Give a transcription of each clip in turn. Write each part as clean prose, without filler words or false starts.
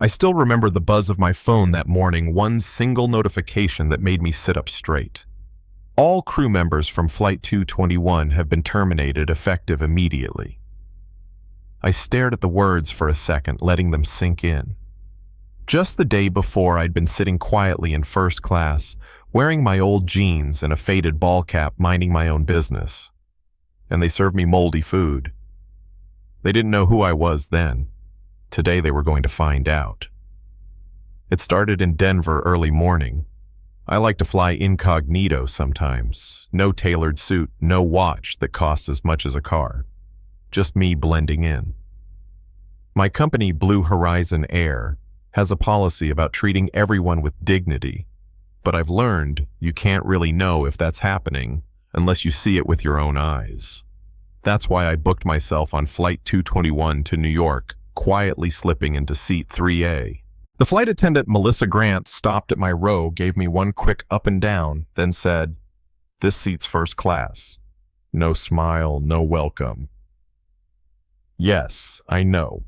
I still remember the buzz of my phone that morning, one single notification that made me sit up straight. All crew members from Flight 221 have been terminated effective immediately. I stared at the words for a second, letting them sink in. Just the day before, I'd been sitting quietly in first class, wearing my old jeans and a faded ball cap, minding my own business. And they served me moldy food. They didn't know who I was then. Today they were going to find out. It started in Denver early morning. I like to fly incognito sometimes. No tailored suit, no watch that costs as much as a car. Just me blending in. My company, Blue Horizon Air, has a policy about treating everyone with dignity, but I've learned you can't really know if that's happening unless you see it with your own eyes. That's why I booked myself on Flight 221 to New York, quietly slipping into seat 3A. The flight attendant, Melissa Grant, stopped at my row, gave me one quick up and down, then said, "This seat's first class." No smile, no welcome. "Yes, I know,"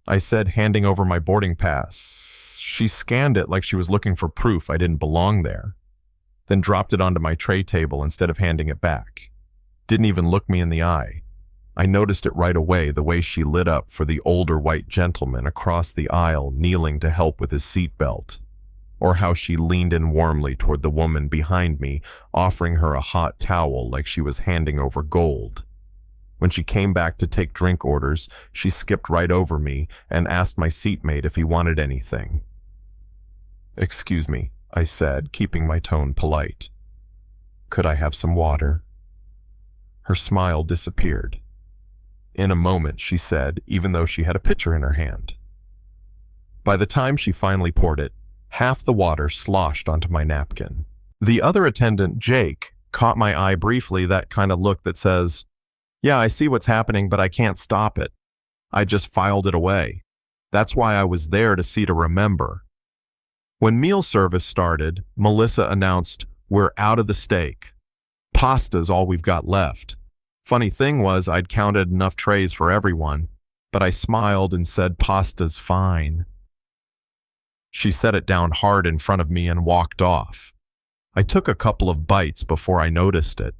I said, handing over my boarding pass. She scanned it like she was looking for proof I didn't belong there, then dropped it onto my tray table instead of handing it back. Didn't even look me in the eye. I noticed it right away, the way she lit up for the older white gentleman across the aisle kneeling to help with his seatbelt, or how she leaned in warmly toward the woman behind me, offering her a hot towel like she was handing over gold. When she came back to take drink orders, she skipped right over me and asked my seatmate if he wanted anything. "Excuse me," I said, keeping my tone polite. "Could I have some water?" Her smile disappeared. In a moment, she said, even though she had a pitcher in her hand. By the time she finally poured it, half the water sloshed onto my napkin. The other attendant, Jake, caught my eye briefly, that kind of look that says, "Yeah, I see what's happening, but I can't stop it. I just filed it away. That's why I was there, to see to remember." When meal service started, Melissa announced, "We're out of the steak. Pasta's all we've got left." Funny thing was, I'd counted enough trays for everyone, but I smiled and said, "Pasta's fine." She set it down hard in front of me and walked off. I took a couple of bites before I noticed it.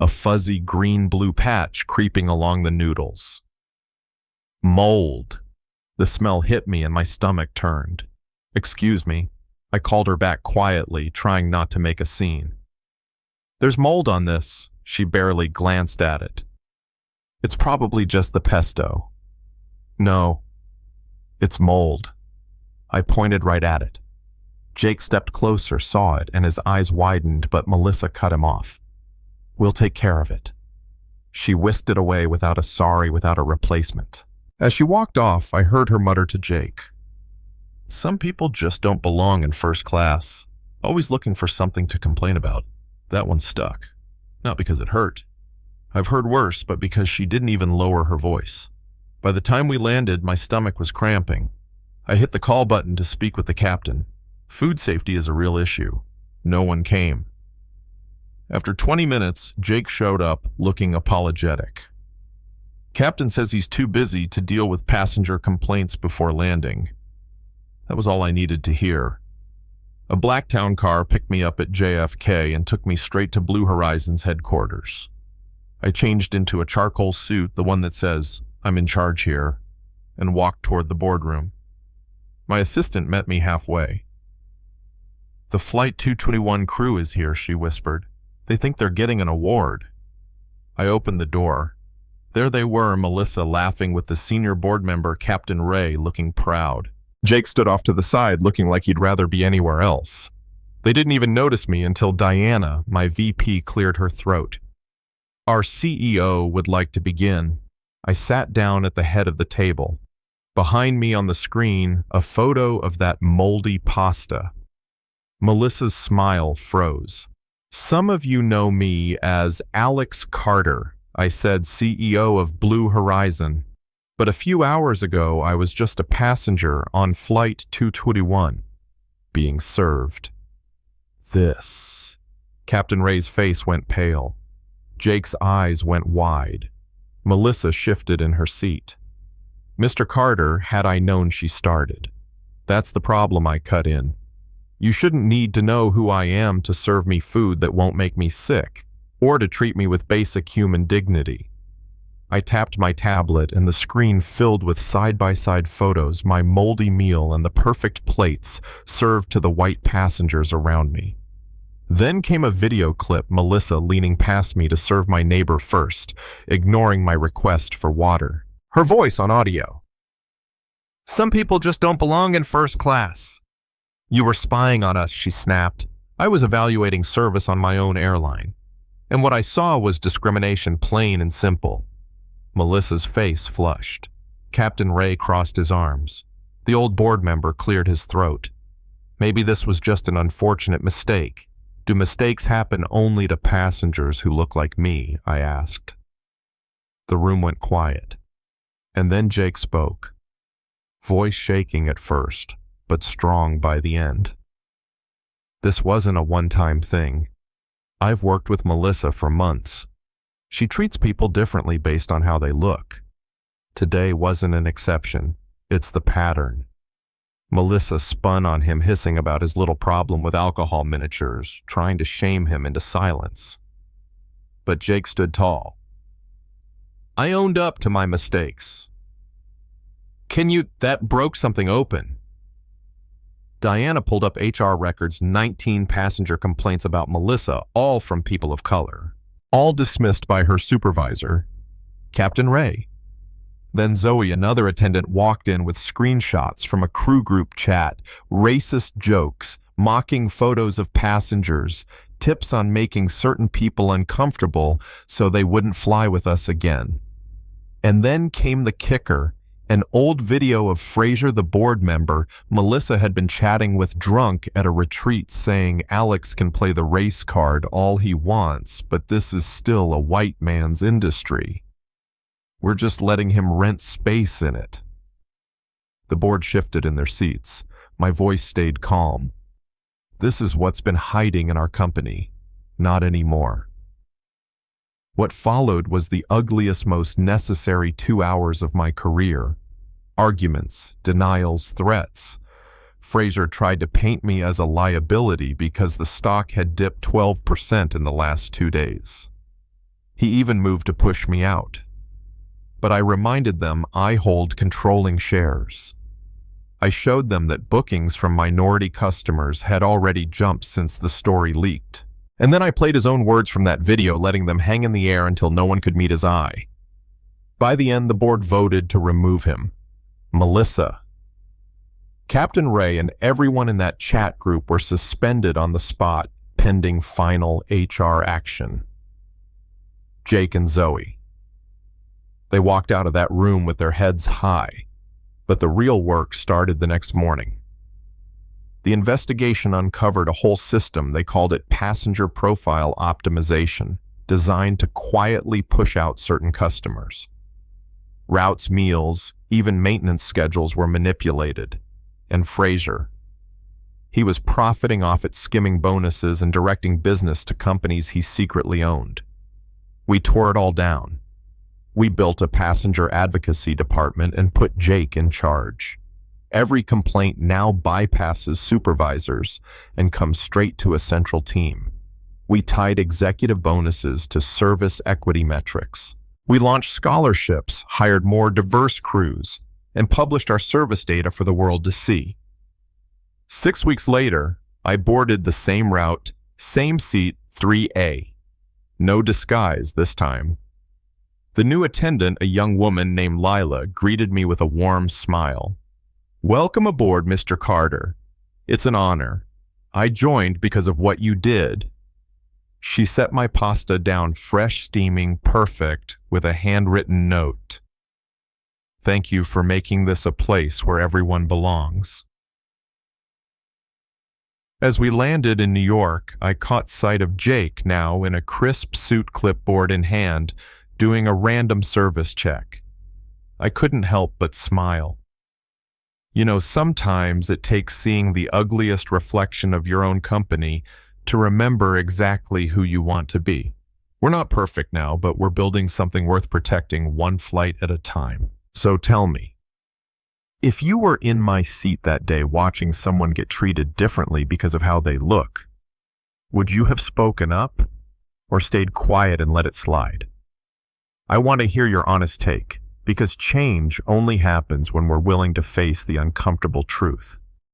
A fuzzy green-blue patch creeping along the noodles. Mold. The smell hit me and my stomach turned. "Excuse me." I called her back quietly, trying not to make a scene. "There's mold on this." She barely glanced at it. "It's probably just the pesto." "No, it's mold." I pointed right at it. Jake stepped closer, saw it, and his eyes widened, but Melissa cut him off. "We'll take care of it." She whisked it away without a sorry, without a replacement. As she walked off, I heard her mutter to Jake, "Some people just don't belong in first class. Always looking for something to complain about. That one stuck. Not because it hurt. I've heard worse, but because she didn't even lower her voice. By the time we landed, my stomach was cramping. I hit the call button to speak with the captain. Food safety is a real issue. No one came. After 20 minutes, Jake showed up, looking apologetic. "Captain says he's too busy to deal with passenger complaints before landing." That was all I needed to hear. A Blacktown car picked me up at JFK and took me straight to Blue Horizon's headquarters. I changed into a charcoal suit, the one that says, "I'm in charge here," and walked toward the boardroom. My assistant met me halfway. "The Flight 221 crew is here," she whispered. "They think they're getting an award." I opened the door. There they were, Melissa laughing with the senior board member, Captain Ray, looking proud. Jake stood off to the side, looking like he'd rather be anywhere else. They didn't even notice me until Diana, my VP, cleared her throat. "Our CEO would like to begin." I sat down at the head of the table. Behind me on the screen, a photo of that moldy pasta. Melissa's smile froze. "Some of you know me as Alex Carter," I said, "CEO of Blue Horizon. But a few hours ago, I was just a passenger on Flight 221, being served this." Captain Ray's face went pale. Jake's eyes went wide. Melissa shifted in her seat. Mr. Carter, had I known she started. That's the problem, I cut in. You shouldn't need to know who I am to serve me food that won't make me sick, or to treat me with basic human dignity. I tapped my tablet and the screen filled with side-by-side photos, my moldy meal and the perfect plates served to the white passengers around me. Then came a video clip, Melissa leaning past me to serve my neighbor first, ignoring my request for water. Her voice on audio. Some people just don't belong in first class. You were spying on us, she snapped. I was evaluating service on my own airline. And what I saw was discrimination, plain and simple. Melissa's face flushed. Captain Ray crossed his arms. The old board member cleared his throat. Maybe this was just an unfortunate mistake. Do mistakes happen only to passengers who look like me? I asked. The room went quiet. And then Jake spoke. Voice shaking at first, but strong by the end. This wasn't a one-time thing. I've worked with Melissa for months. She treats people differently based on how they look. Today wasn't an exception. It's the pattern. Melissa spun on him, hissing about his little problem with alcohol miniatures, trying to shame him into silence. But Jake stood tall. I owned up to my mistakes. That broke something open. Diana pulled up HR records, 19 passenger complaints about Melissa, all from people of color. All dismissed by her supervisor, Captain Ray. Then Zoe, another attendant, walked in with screenshots from a crew group chat, racist jokes, mocking photos of passengers, tips on making certain people uncomfortable so they wouldn't fly with us again. And then came the kicker, an old video of Fraser, the board member, Melissa had been chatting with drunk at a retreat saying Alex can play the race card all he wants, but this is still a white man's industry. We're just letting him rent space in it. The board shifted in their seats. My voice stayed calm. This is what's been hiding in our company. Not anymore. What followed was the ugliest, most necessary 2 hours of my career. Arguments, denials, threats. Fraser tried to paint me as a liability because the stock had dipped 12% in the last 2 days. He even moved to push me out. But I reminded them I hold controlling shares. I showed them that bookings from minority customers had already jumped since the story leaked. And then I played his own words from that video, letting them hang in the air until no one could meet his eye. By the end, the board voted to remove him. Melissa. Captain Ray and everyone in that chat group were suspended on the spot, pending final HR action. Jake and Zoe. They walked out of that room with their heads high, but the real work started the next morning. The investigation uncovered a whole system. They called it passenger profile optimization, designed to quietly push out certain customers. Routes, meals, even maintenance schedules were manipulated. And Fraser. He was profiting off it, skimming bonuses and directing business to companies he secretly owned. We tore it all down. We built a passenger advocacy department and put Jake in charge. Every complaint now bypasses supervisors and comes straight to a central team. We tied executive bonuses to service equity metrics. We launched scholarships, hired more diverse crews, and published our service data for the world to see. 6 weeks later, I boarded the same route, same seat, 3A. No disguise this time. The new attendant, a young woman named Lila, greeted me with a warm smile. Welcome aboard, Mr. Carter. It's an honor. I joined because of what you did. She set my pasta down fresh, steaming, perfect, with a handwritten note. Thank you for making this a place where everyone belongs. As we landed in New York, I caught sight of Jake now in a crisp suit, clipboard in hand, doing a random service check. I couldn't help but smile. You know, sometimes it takes seeing the ugliest reflection of your own company to remember exactly who you want to be. We're not perfect now, but we're building something worth protecting, one flight at a time. So tell me, If you were in my seat that day watching someone get treated differently because of how they look, would you have spoken up or stayed quiet and let it slide? I want to hear your honest take, because change only happens when we're willing to face the uncomfortable truth.